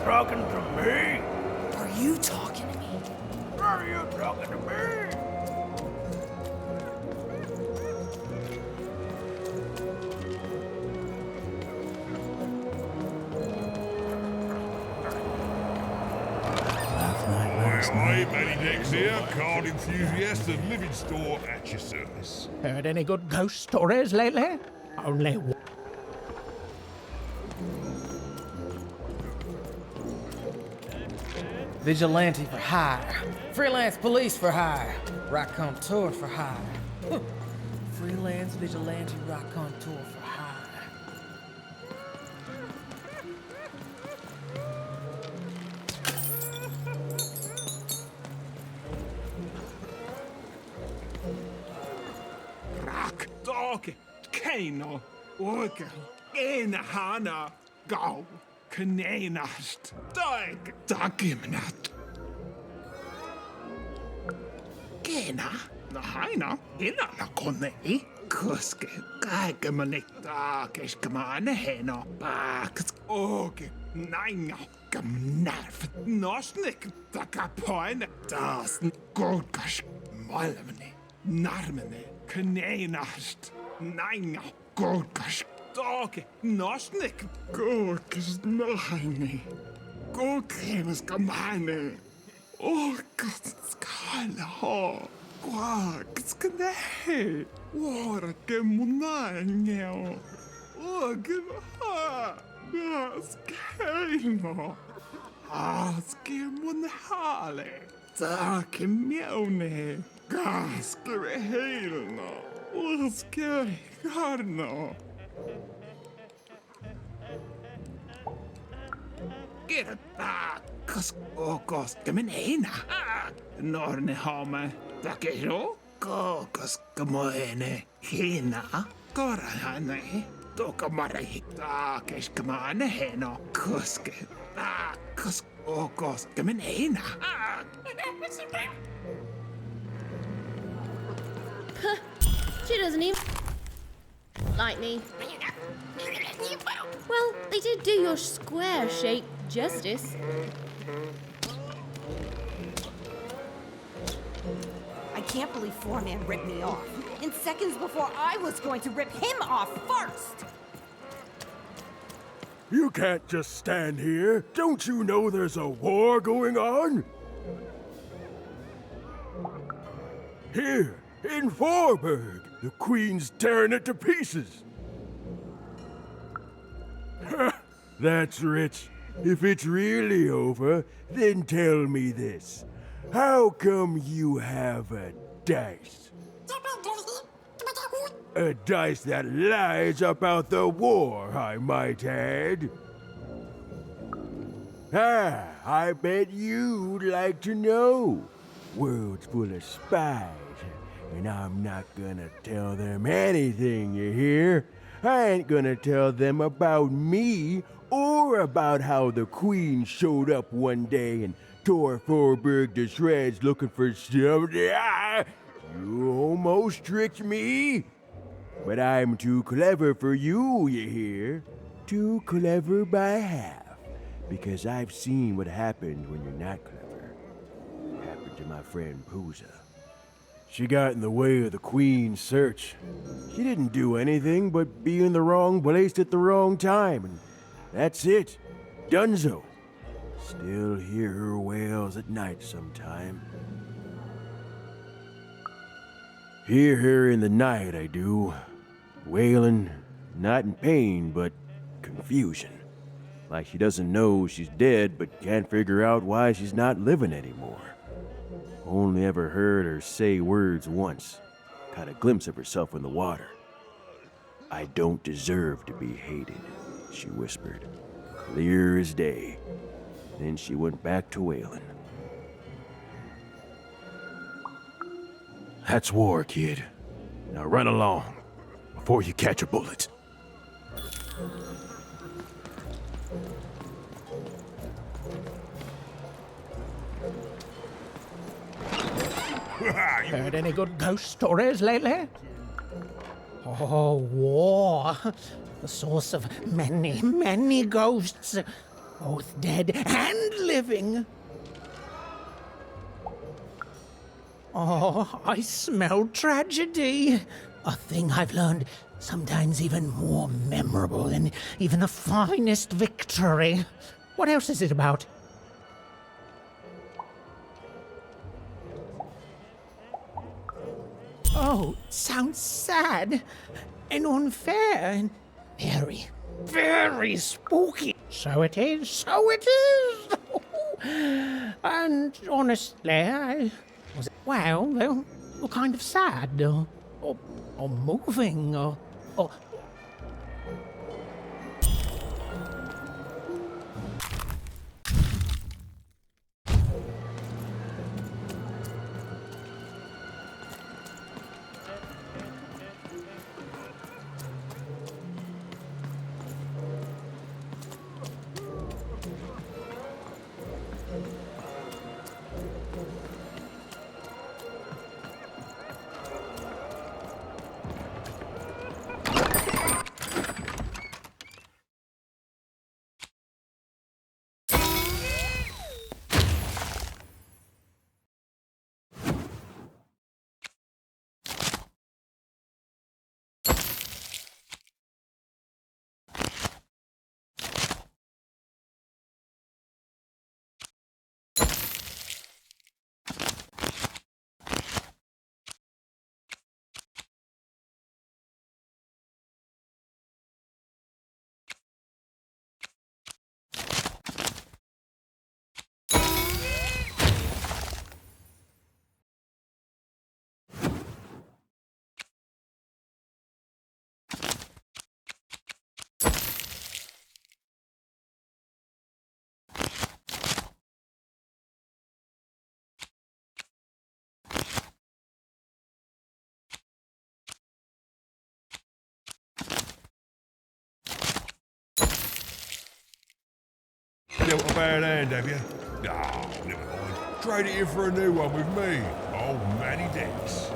talking to me? Are you talking to me? Are you talking to me? Oi, Matty Dex here, card enthusiast and living store at your service. Heard any good ghost stories lately? Only one. Vigilante for hire. Freelance police for hire. Raconteur for hire. Freelance vigilante raconteur for hire. Dog, Kano, Orgel, Hana, Go, Kanenast, Dog, Dogimnat. Kena, the Hina, Ina la Kone, Kuske, Gagamanik, Dagiskman, Heno, Baks, Orge, Nino, Gamnarf, Nosnik, Dakapoin, Dasen, Goldgash, Malamene, Narmene. Kanenast, Nina, Goldgash, Dog, Nosnik, Gorgas, Nahine, Gorgas, Gamane, Orgas, Skala, Gorgas, Kane, Wargamunano, Organ, Skano, Askimunhale, Darkimione. Gaskere helno, uskere garno. Get back, koske men ena. Norne hame, takero, koske hena, korahane. Toka mare hita, keskemane heno, koske, koske men ena. She doesn't even like me. Well, they did do your square shape justice. I can't believe Foreman ripped me off. In seconds before I was going to rip him off first! You can't just stand here. Don't you know there's a war going on? Here, in Vorburg, the Queen's tearing it to pieces. That's rich. If it's really over, then tell me this. How come you have a dice? A dice that lies about the war, I might add. I bet you'd like to know. World's full of spies, and I'm not gonna tell them anything, you hear? I ain't gonna tell them about me, or about how the Queen showed up one day and tore Vorburg to shreds looking for something. You almost tricked me. But I'm too clever for you, you hear? Too clever by half. Because I've seen what happens when you're not clever. It happened to my friend Pooza. She got in the way of the Queen's search. She didn't do anything but be in the wrong place at the wrong time, and that's it. Dunzo. Still hear her wails at night sometime. Hear her in the night, I do. Wailing, not in pain, but confusion. Like she doesn't know she's dead, but can't figure out why she's not living anymore. Only ever heard her say words once. Caught a glimpse of herself in the water. I don't deserve to be hated, she whispered. Clear as day. Then she went back to wailing. That's war, kid. Now run along, before you catch a bullet. Heard any good ghost stories lately? Oh, war. The source of many, many ghosts. both dead and living. Oh, I smell tragedy. A thing I've learned sometimes even more memorable than even the finest victory. What else is it about? Oh, sounds sad and unfair and very, very spooky. So it is, so it is. And honestly, well, kind of sad, or moving, or Dealt a bad hand, have you? Oh, never mind. Trade it in for a new one with me. Old Manny Dex.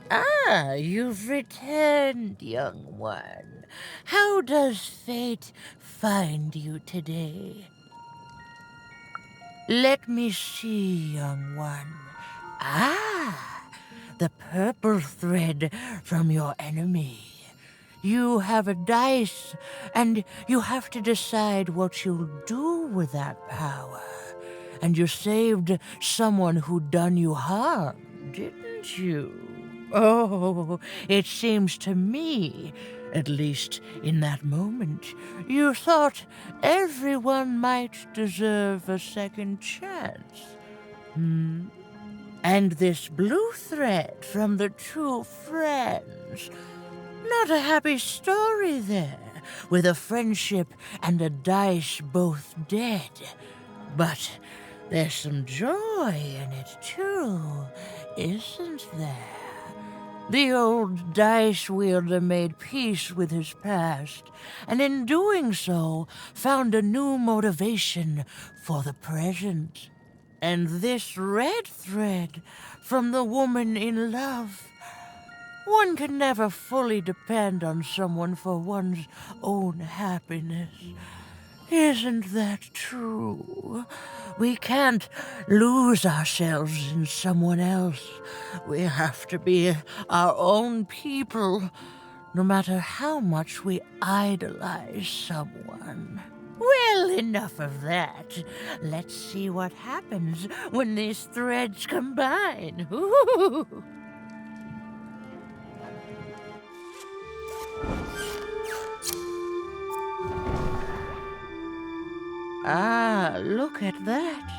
Ah, you've returned, young one. How does fate find you today? Let me see, young one. Ah, the purple thread from your enemy. You have a dice, and you have to decide what you'll do with that power. And you saved someone who'd done you harm, didn't you? Oh, it seems to me, at least in that moment, you thought everyone might deserve a second chance. And this blue thread from the two friends. Not a happy story there, with a friendship and a dice both dead. But there's some joy in it, too, isn't there? The old dice wielder made peace with his past, and in doing so, found a new motivation for the present. And this red thread from the woman in love. One can never fully depend on someone for one's own happiness. Isn't that true? We can't lose ourselves in someone else. We have to be our own people, no matter how much we idolize someone. Well, enough of that. Let's see what happens when these threads combine. Ooh. look at that.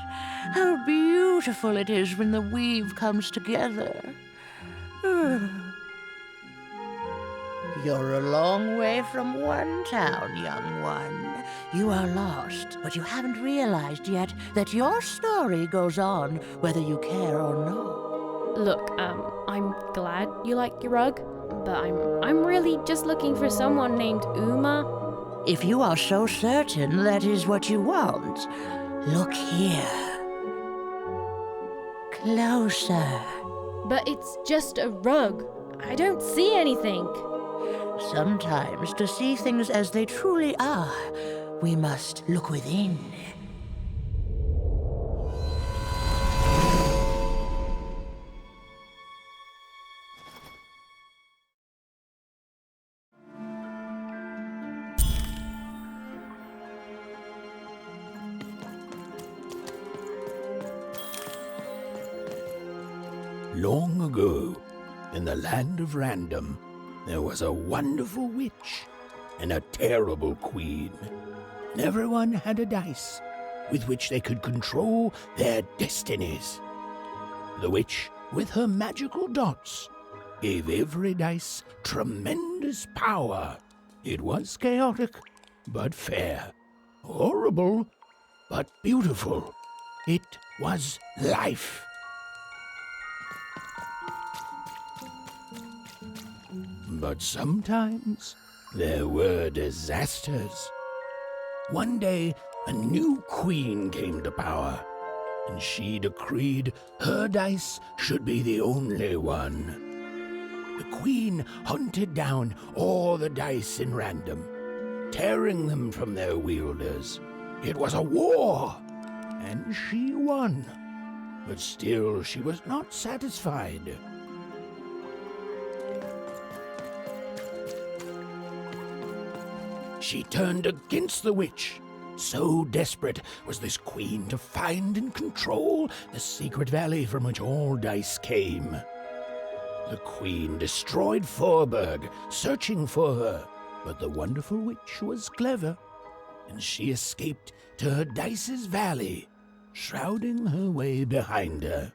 How beautiful it is when the weave comes together. You're a long way from one town, young one. You are lost, but you haven't realized yet that your story goes on whether you care or not. Look, I'm glad you like your rug, but I'm really just looking for someone named Uma. If you are so certain that is what you want, look here. Closer. But it's just a rug. I don't see anything. Sometimes, to see things as they truly are, we must look within. Long ago, in the land of Random, there was a wonderful witch and a terrible queen. And everyone had a dice with which they could control their destinies. The witch, with her magical dots, gave every dice tremendous power. It was chaotic, but fair. Horrible, but beautiful. It was life. But sometimes there were disasters. One day, a new queen came to power, and she decreed her dice should be the only one. The queen hunted down all the dice in Random, tearing them from their wielders. It was a war, and she won. But still, she was not satisfied. She turned against the witch. So desperate was this queen to find and control the secret valley from which all dice came. The queen destroyed Forberg, searching for her, but the wonderful witch was clever, and she escaped to her dice's valley, shrouding her way behind her.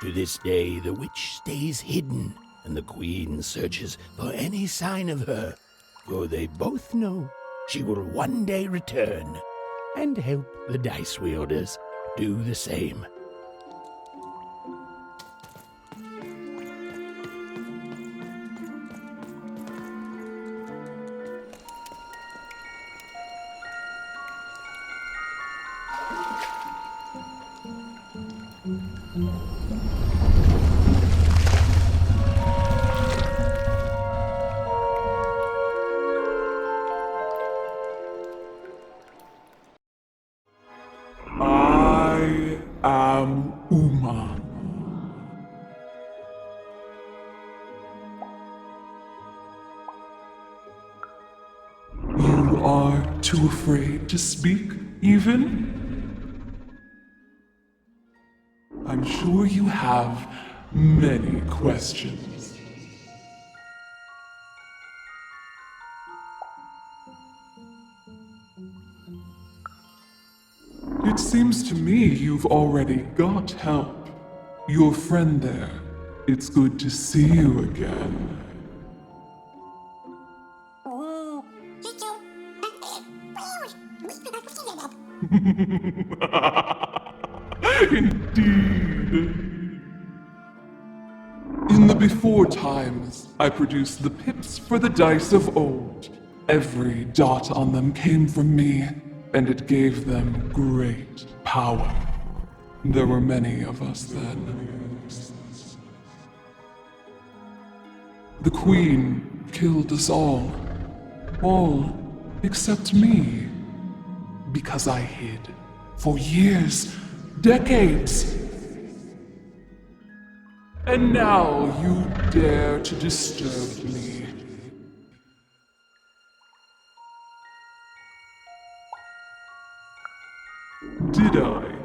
To this day, the witch stays hidden, and the queen searches for any sign of her, for they both know she will one day return and help the dice wielders do the same. I am Uma. You are too afraid to speak, even? I'm sure you have many questions. It seems to me you've already got help. Your friend there. It's good to see you again. Indeed. In the before times, I produced the pips for the dice of old. Every dot on them came from me, and it gave them great power. There were many of us then. The Queen killed us all except me, because I hid for years, decades. And now you dare to disturb me. Did I?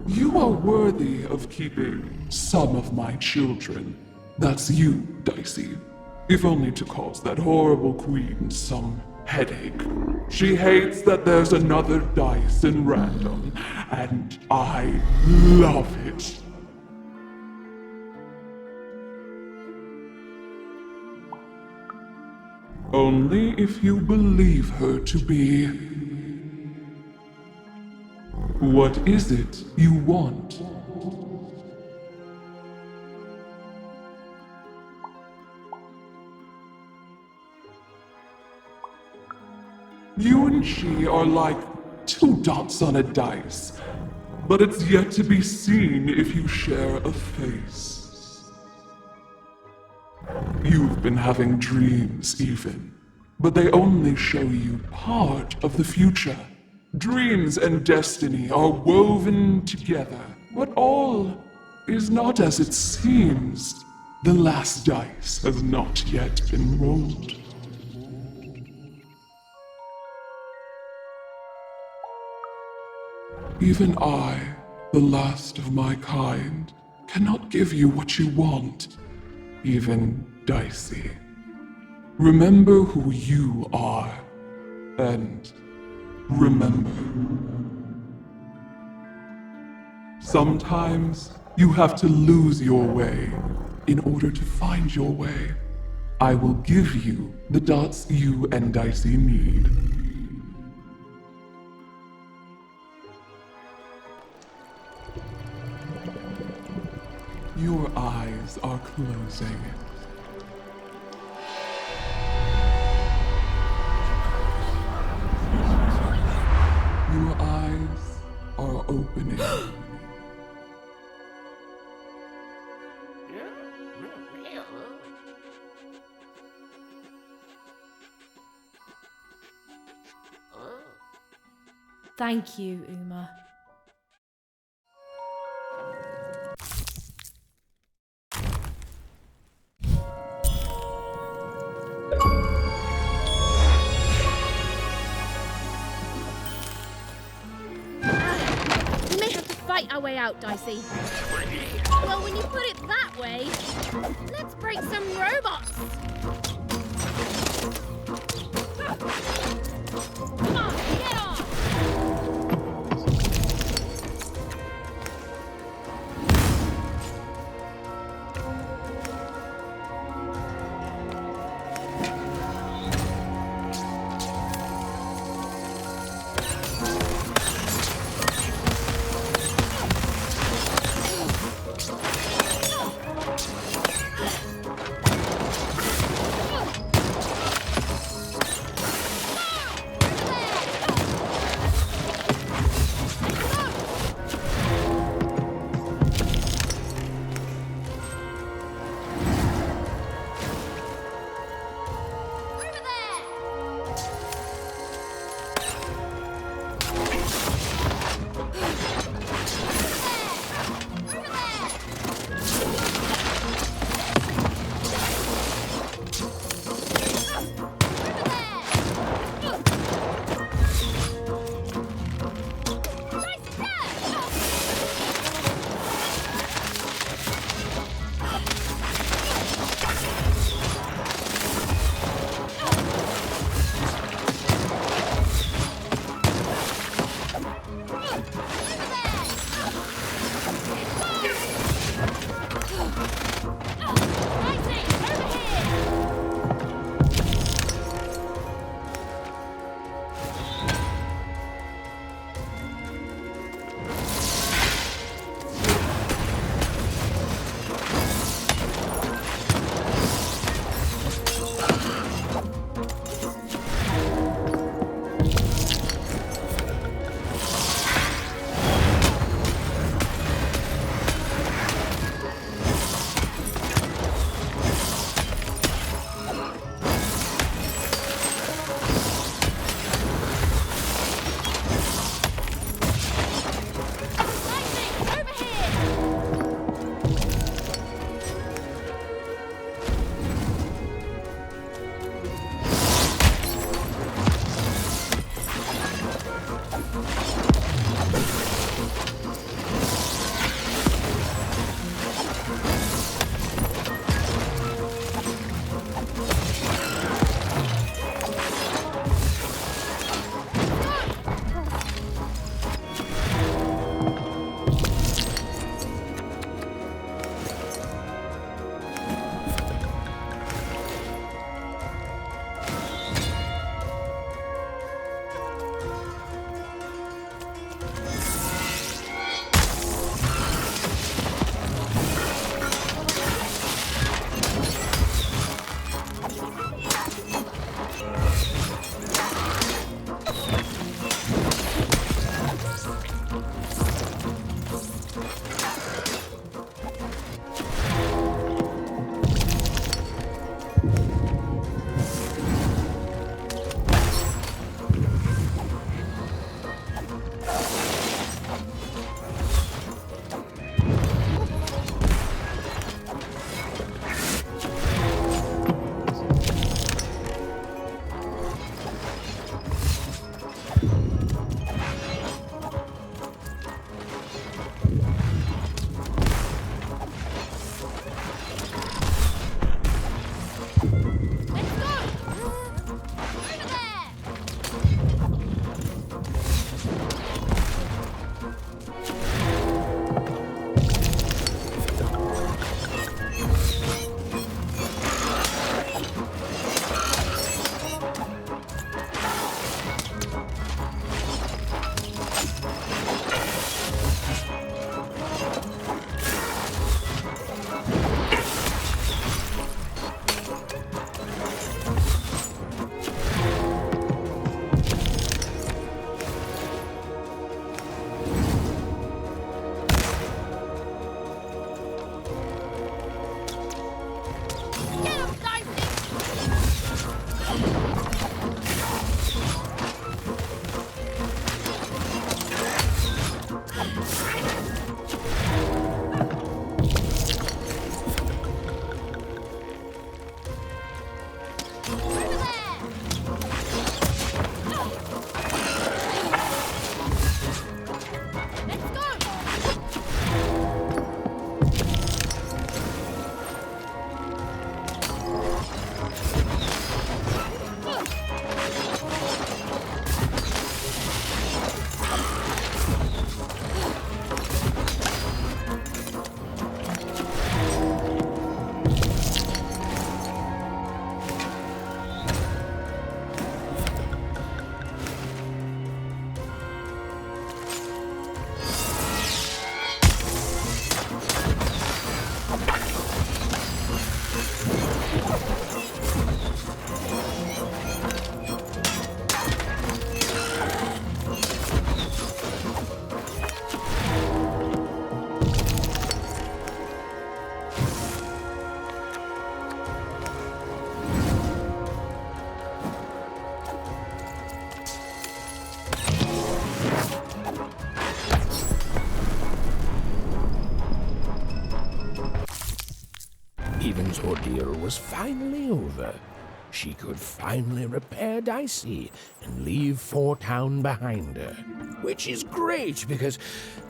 You are worthy of keeping some of my children. That's you, Dicey. if only to cause that horrible queen some headache. She hates that there's another dice in random, and I love it. Only if you believe her to be. What is it you want? You and she are like two dots on a dice, but it's yet to be seen if you share a face. You've been having dreams even, but they only show you part of the future. Dreams and destiny are woven together, but all is not as it seems. The last dice has not yet been rolled. Even I, the last of my kind, cannot give you what you want, even Dicey. Remember who you are, and remember. Sometimes you have to lose your way in order to find your way. I will give you the dots you and Dicey need. Your eyes are closing. Your eyes are opening. Thank you, Uma. Our way out, Dicey. Well, when you put it that way, let's break some robots. Come on, get off! Dragon's ordeal was finally over. She could finally repair Dicey and leave Fort Town behind her. Which is great because,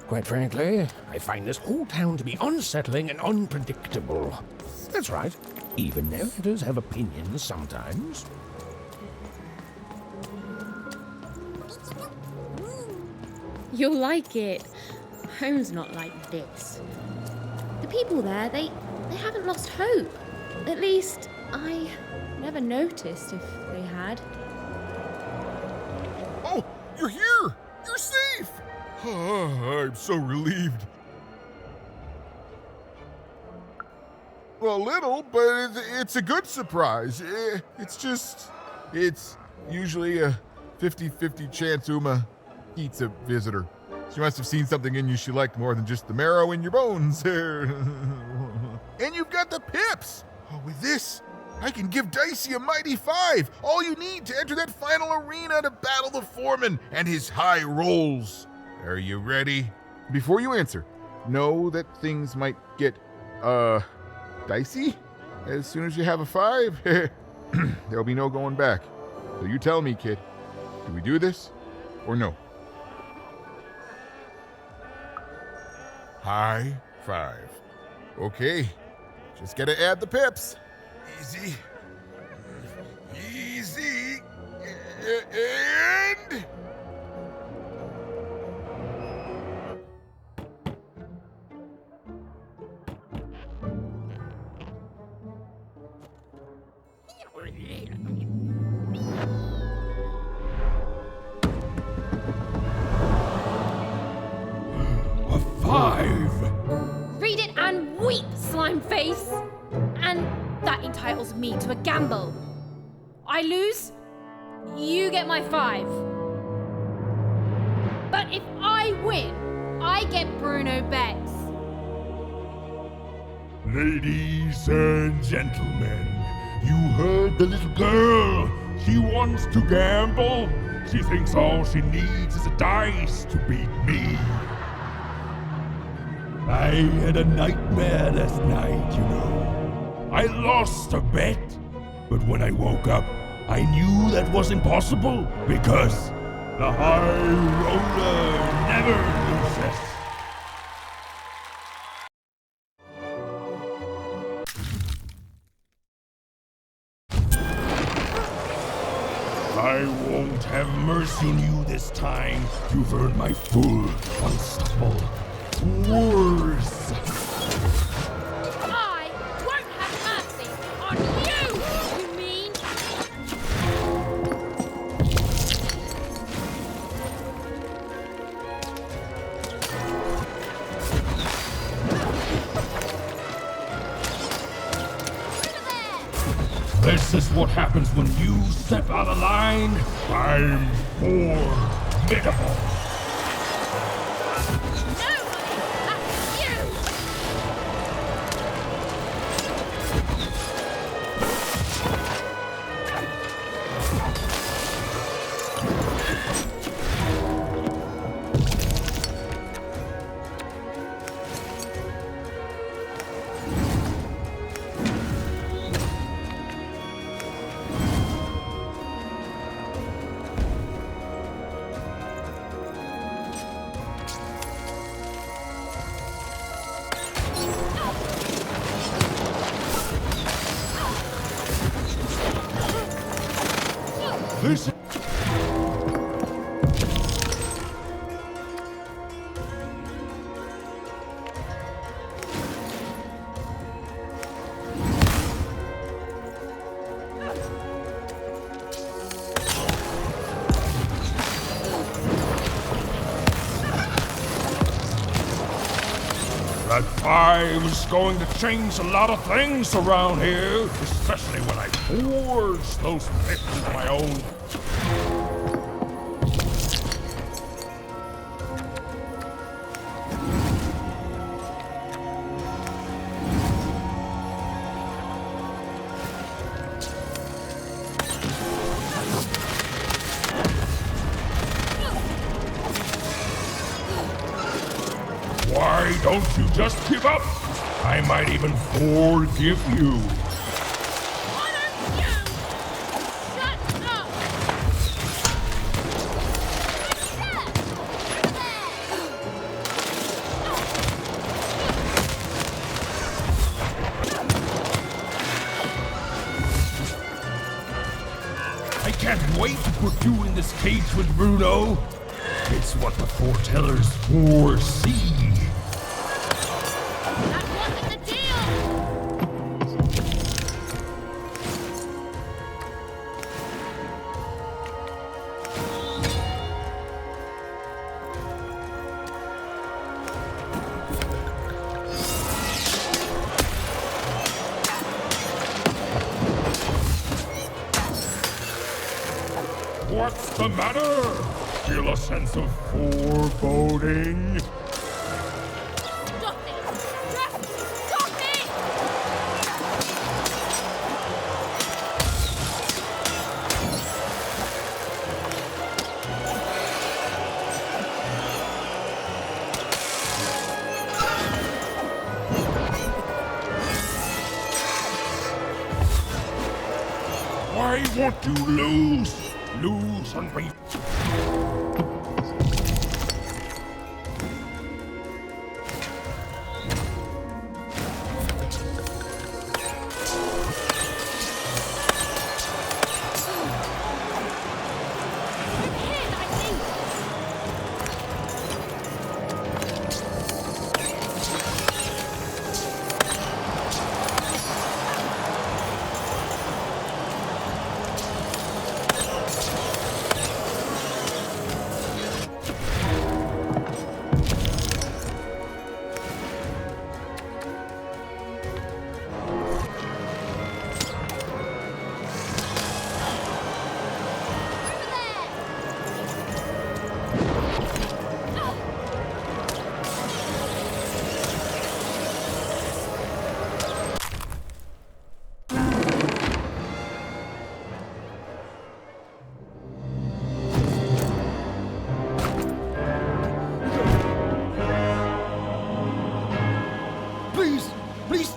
quite frankly, I find this whole town to be unsettling and unpredictable. That's right. Even narrators have opinions sometimes. You'll like it. Home's not like this. The people there, they haven't lost hope. At least, I never noticed if they had. Oh, you're here! You're safe! I'm so relieved. Well, a little, but it's a good surprise. It's usually a 50-50 chance Uma eats a visitor. She must have seen something in you she liked more than just the marrow in your bones. And you've got the pips! Oh, with this, I can give Dicey a mighty 5. All you need to enter that final arena to battle the foreman and his high rolls. Are you ready? Before you answer, know that things might get, dicey as soon as you have a 5. There'll be no going back. So you tell me, kid, do we do this or no? High 5. Okay, just gotta add the pips. Easy. Easy. And... A 5! Read it and weep, slime face! And that entitles me to a gamble. I lose, you get my 5. But if I win, I get Bruno Betts. Ladies and gentlemen, you heard the little girl. She wants to gamble. She thinks all she needs is a dice to beat me. I had a nightmare last night, you know. I lost a bet, but when I woke up, I knew that was impossible because the high roller never loses. I won't have mercy on you this time. You've earned my full, unstoppable force. I won't have mercy on you, you mean? This is what happens when you step out of line. I'm formidable. This That 5 is going to change a lot of things around here, especially when I forge those pips of my own. Why Don't you just give up. I might even forgive you. Why don't you shut up? I can't wait to put you in this cage with Bruno. It's what the foretellers foresee. That wasn't the deal! What's the matter? Feel a sense of foreboding? Stop it! Just stop it! Why won't you lose? Lose and be...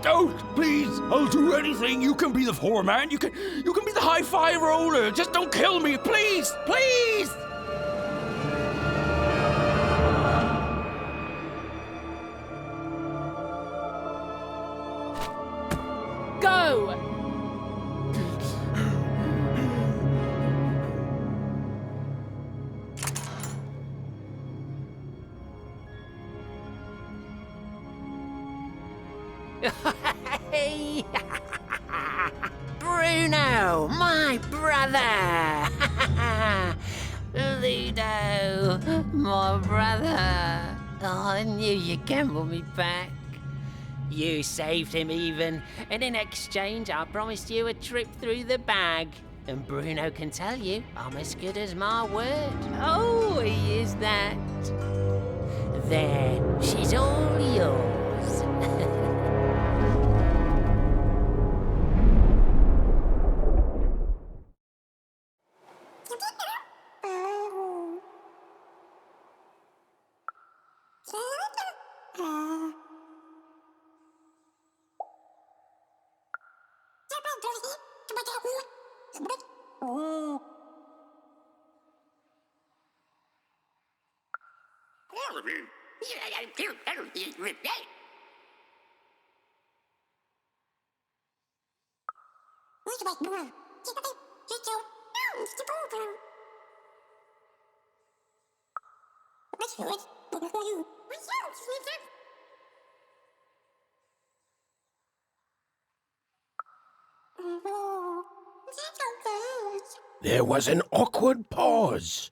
Don't! Please! I'll do anything! You can be the foreman! You can be the high-five roller! Just don't kill me! Please! Please! Go! Bruno, my brother! Ludo, my brother! Oh, I knew you'd gamble me back. You saved him even, and in exchange I promised you a trip through the bag. And Bruno can tell you I'm as good as my word. Oh, he is that. There, she's all yours. There was an awkward pause,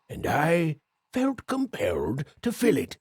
and I felt compelled to fill it.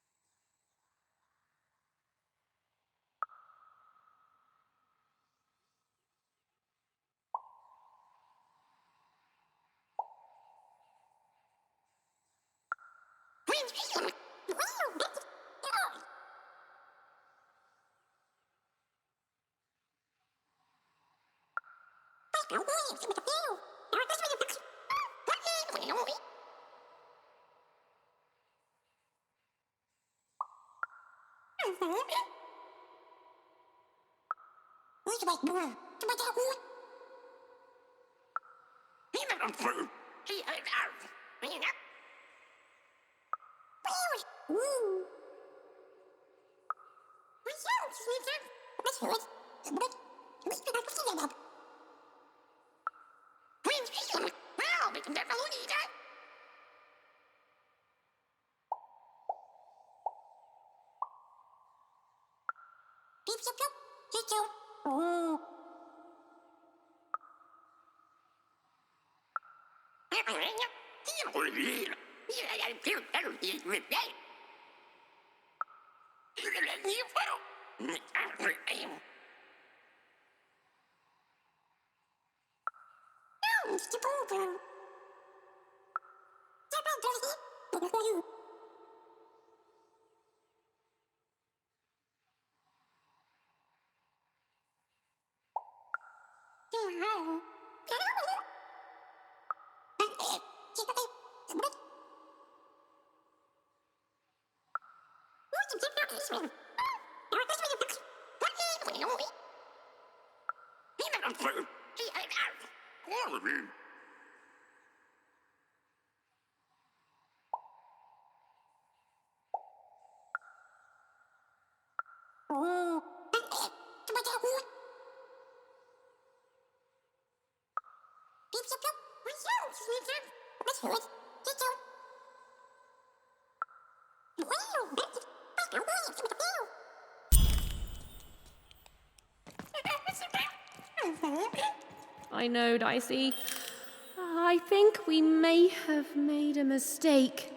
I know, Dicey. I think we may have made a mistake.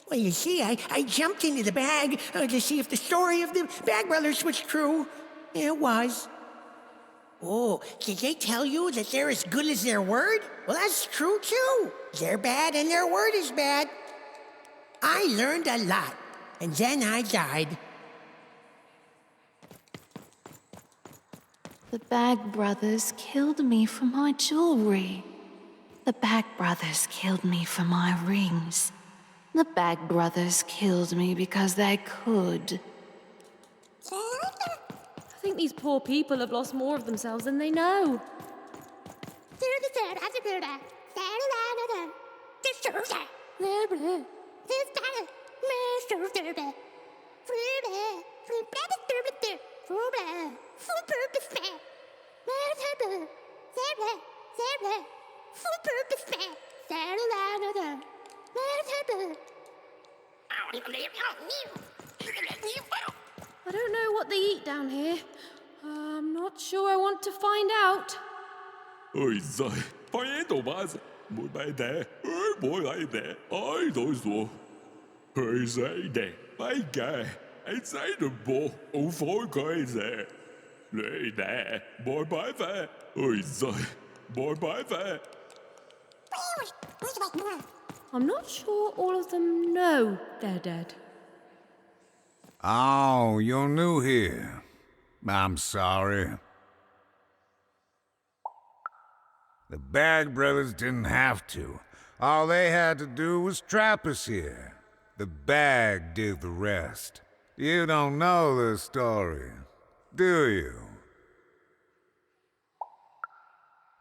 Well, you see, I jumped into the bag to see if the story of the Bag Brothers was true. It was. Oh, did they tell you that they're as good as their word? Well, that's true, too. They're bad and their word is bad. I learned a lot, and then I died. The Bag Brothers killed me for my jewelry. The Bag Brothers killed me for my rings. The Bag Brothers killed me because they could. I think these poor people have lost more of themselves than they know. I don't know what they eat down here. I'm not sure I want to find out. Ôi giời, phải đồ ba giờ, mỗi bài đẻ, mỗi bài đẻ, ai đối số. Hơi dây đẻ, bài gà, ai dây đồ bộ, ông phối coi dẻ. Lệ đẻ, mỗi bài về, ôi giời, mỗi bài về. I'm not sure all of them know they're dead. Oh, you're new here. I'm sorry. The Bag Brothers didn't have to. All they had to do was trap us here. The bag did the rest. You don't know the story, do you?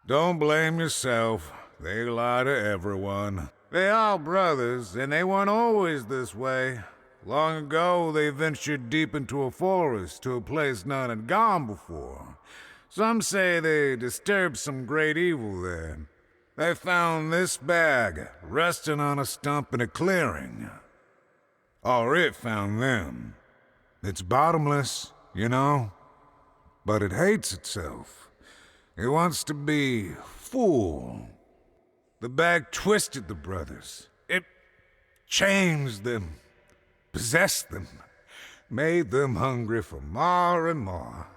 Don't blame yourself. They lie to everyone. They are brothers, and they weren't always this way. Long ago, they ventured deep into a forest to a place none had gone before. Some say they disturbed some great evil there. They found this bag resting on a stump in a clearing. Or it found them. It's bottomless, you know, but it hates itself. It wants to be full. The bag twisted the brothers. It changed them, possessed them, made them hungry for more and more.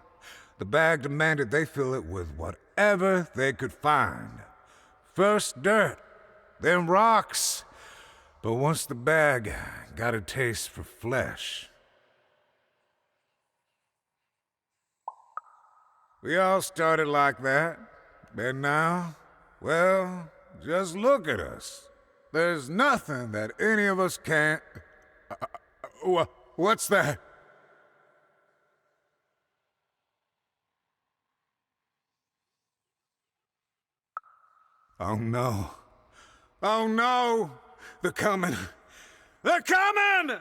The bag demanded they fill it with whatever they could find. First dirt, then rocks. But once the bag got a taste for flesh, we all started like that. And now, well, just look at us. There's nothing that any of us can't... What's that? Oh no. Oh no! They're coming! They're coming!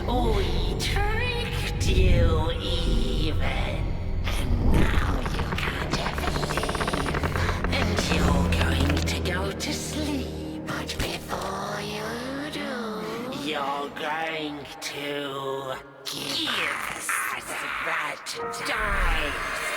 We tricked you even, and now you can't ever leave. And you're going to go to sleep, but before you do, you're going to give us that dice.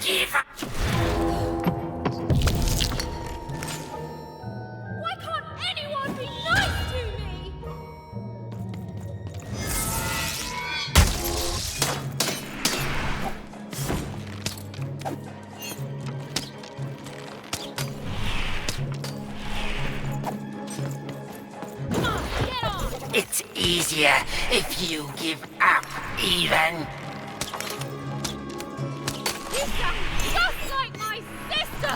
Give up. Why can't anyone be nice to me? Come on, get on! It's easier if you give up, even. You sound just like my sister!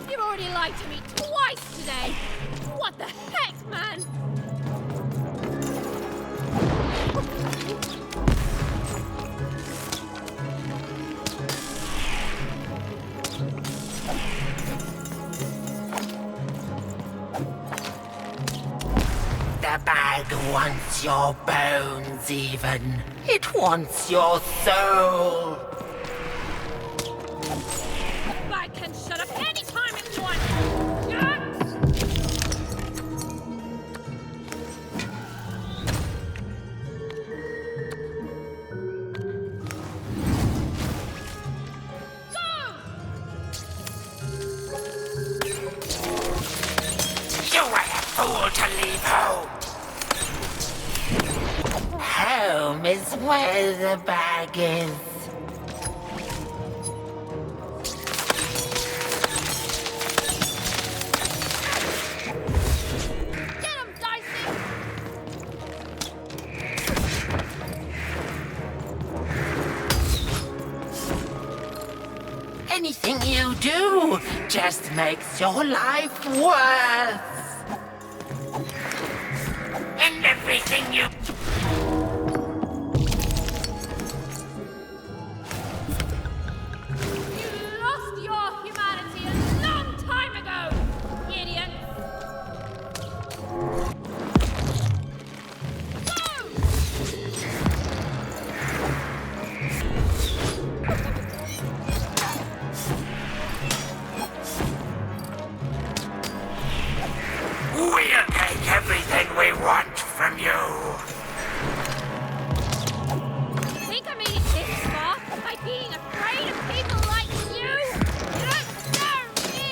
You've already lied to me twice today! What the heck, man? The bag wants your bones, even. It wants your soul. Bag can shut up any time it wants! You were a fool to leave home. Home is where the bag is. Get him, Dicey! Anything you do just makes your life worse. And everything you... You lost your humanity a long time ago, idiot! We'll take everything we want from you. Think I made it this far by being afraid of people like you? You don't serve me!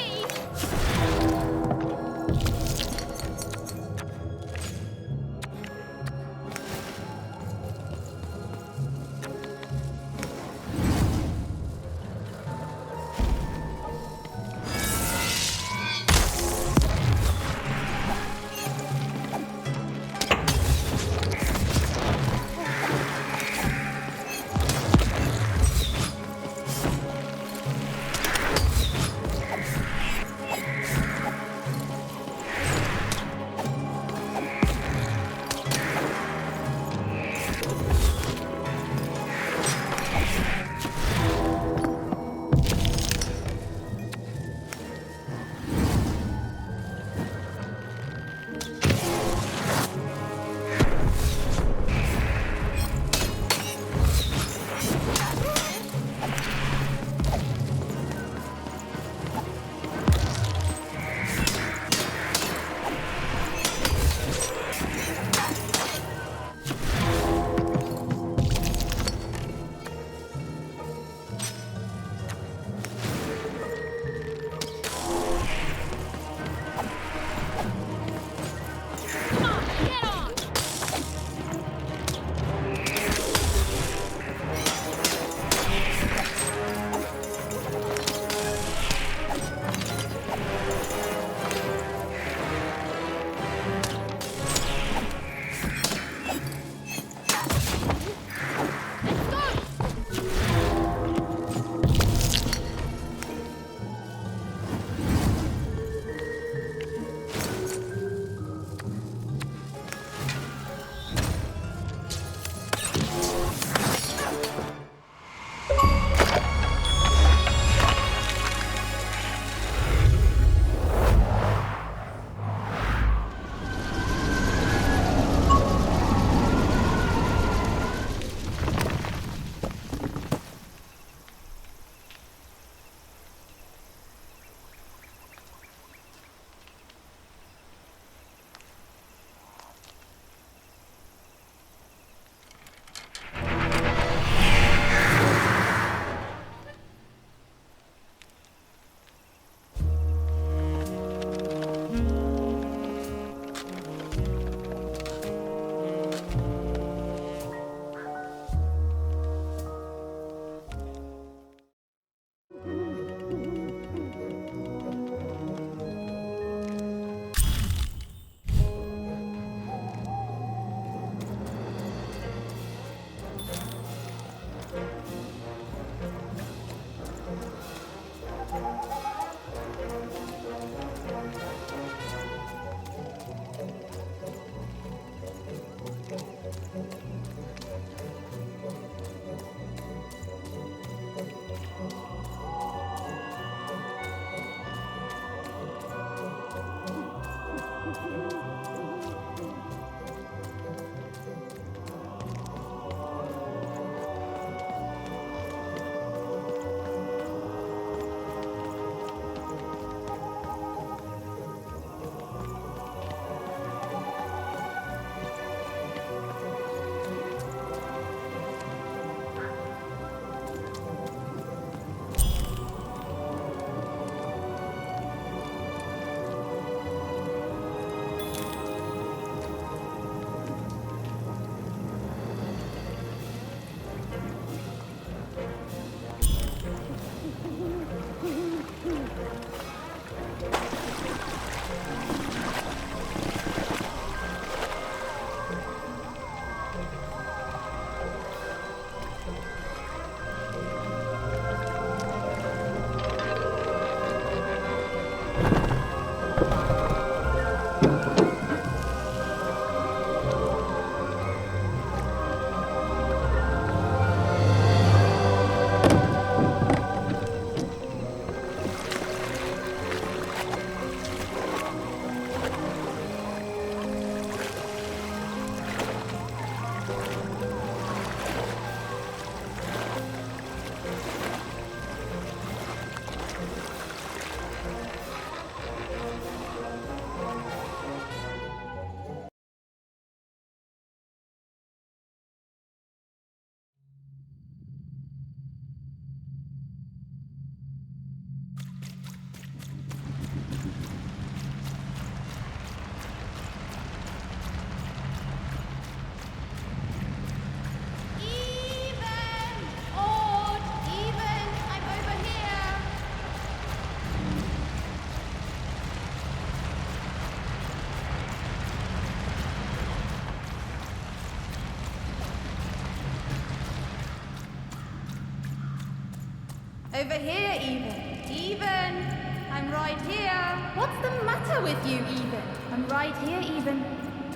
Over here, Even. Even! I'm right here. What's the matter with you, Even? I'm right here, Even.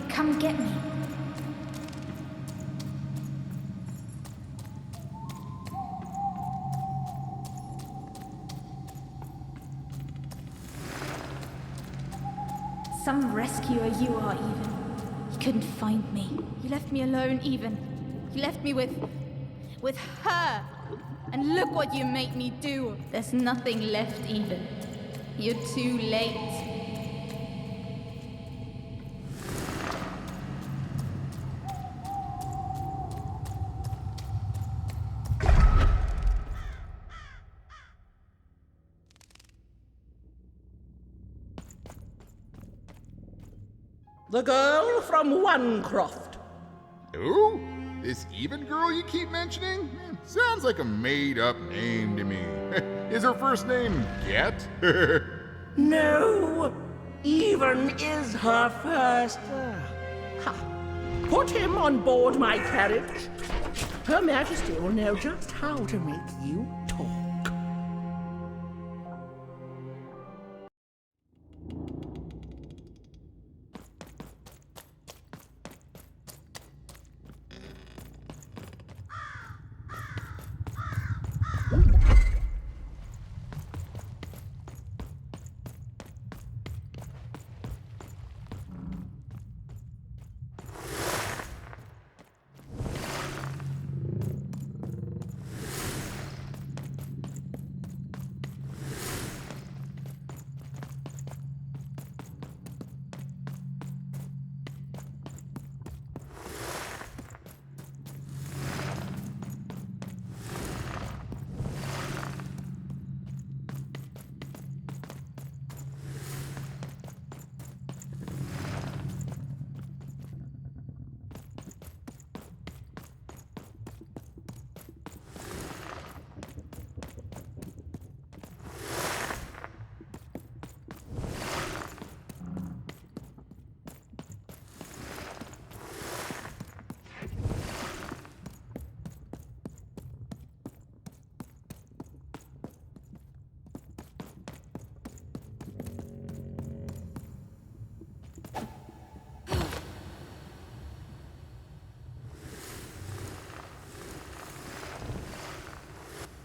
Come get me. Some rescuer you are, Even. You couldn't find me. You left me alone, Even. You left me with her. And look what you made me do. There's nothing left, Even. You're too late. The girl from Onecroft. Who? This Even girl you keep mentioning? Sounds like a made-up name to me. Is her first name Get? No, Even is her first. Put him on board my carriage. Her Majesty will know just how to make you talk.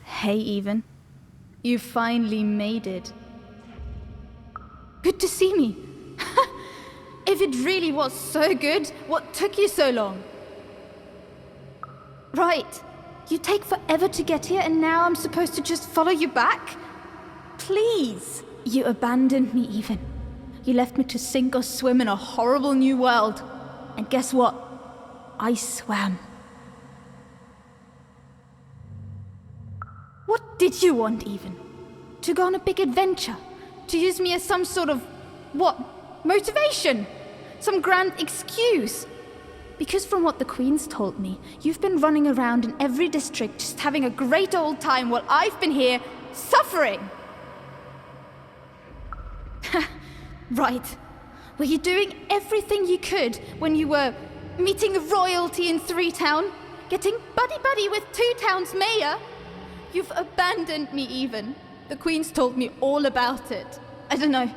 Hey, Even. You finally made it. Good to see me. If it really was so good, what took you so long? Right. You take forever to get here and now I'm supposed to just follow you back? Please. You abandoned me, Even. You left me to sink or swim in a horrible new world. And guess what? I swam. What did you want, Even? To go on a big adventure? To use me as some sort of, what, motivation? Some grand excuse? Because from what the Queen's told me, you've been running around in every district just having a great old time while I've been here suffering. Right. Were you doing everything you could when you were meeting the royalty in 3-Town? Getting buddy-buddy with 2-Town's mayor? You've abandoned me, Even. The Queen's told me all about it. I don't know.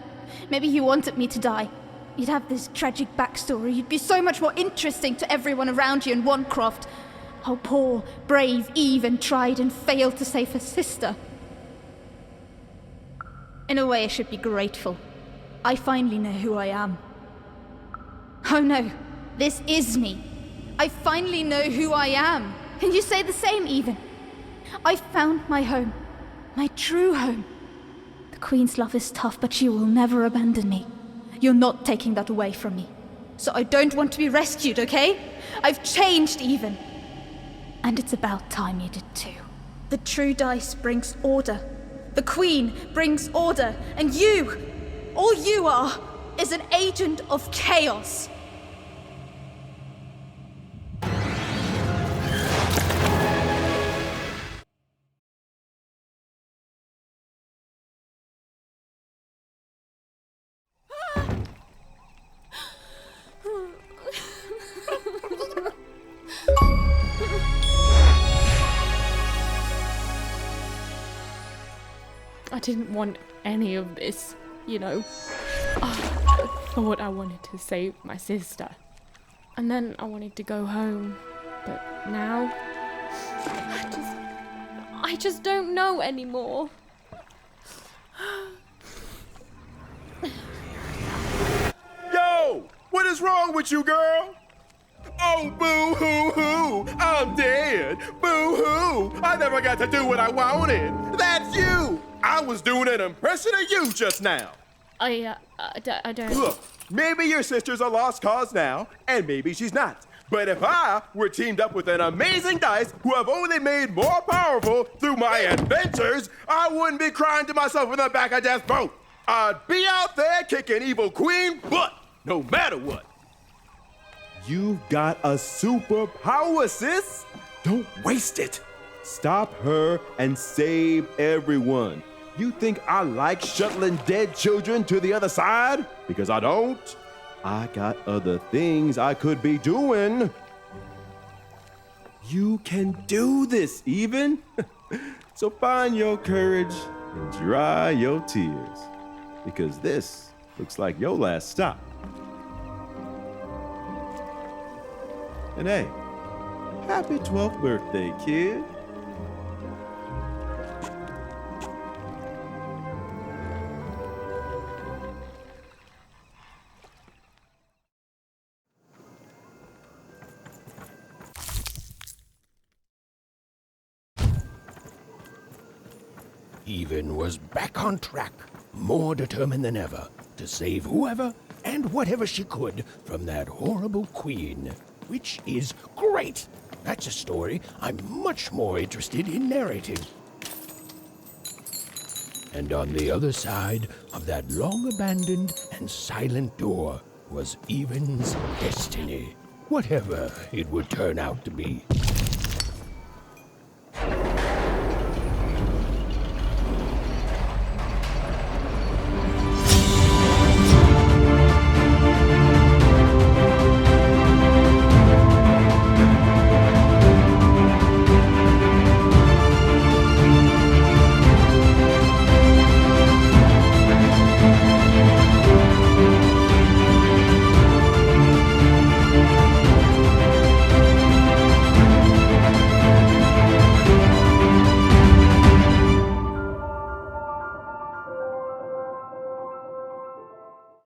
Maybe you wanted me to die. You'd have this tragic backstory. You'd be so much more interesting to everyone around you in Onecroft. How poor, brave Even tried and failed to save her sister. In a way, I should be grateful. I finally know who I am. Oh no, this is me. I finally know who I am. Can you say the same, Even? I found my home. My true home. The Queen's love is tough, but she will never abandon me. You're not taking that away from me. So I don't want to be rescued, okay? I've changed, Even. And it's about time you did too. The true dice brings order. The Queen brings order. And you, all you are, is an agent of chaos. didn't want any of this, you know. I thought I wanted to save my sister. And then I wanted to go home. But now, I just don't know anymore. Yo! What is wrong with you, girl? Oh, boo-hoo-hoo! I'm dead! Boo-hoo! I never got to do what I wanted! That's you! I was doing an impression of you just now! I don't... Look, maybe your sister's a lost cause now, and maybe she's not. But if I were teamed up with an amazing dice who have only made more powerful through my adventures, I wouldn't be crying to myself in the back of death's boat. I'd be out there kicking evil queen butt, no matter what. You've got a superpower, sis. Don't waste it. Stop her and save everyone. You think I like shuttling dead children to the other side? Because I don't. I got other things I could be doing. You can do this, even. So find your courage and dry your tears. Because this looks like your last stop. And hey, happy 12th birthday, kid. Even was back on track, more determined than ever to save whoever and whatever she could from that horrible queen, which is great. That's a story I'm much more interested in narrating. And on the other side of that long-abandoned and silent door was Even's destiny, whatever it would turn out to be.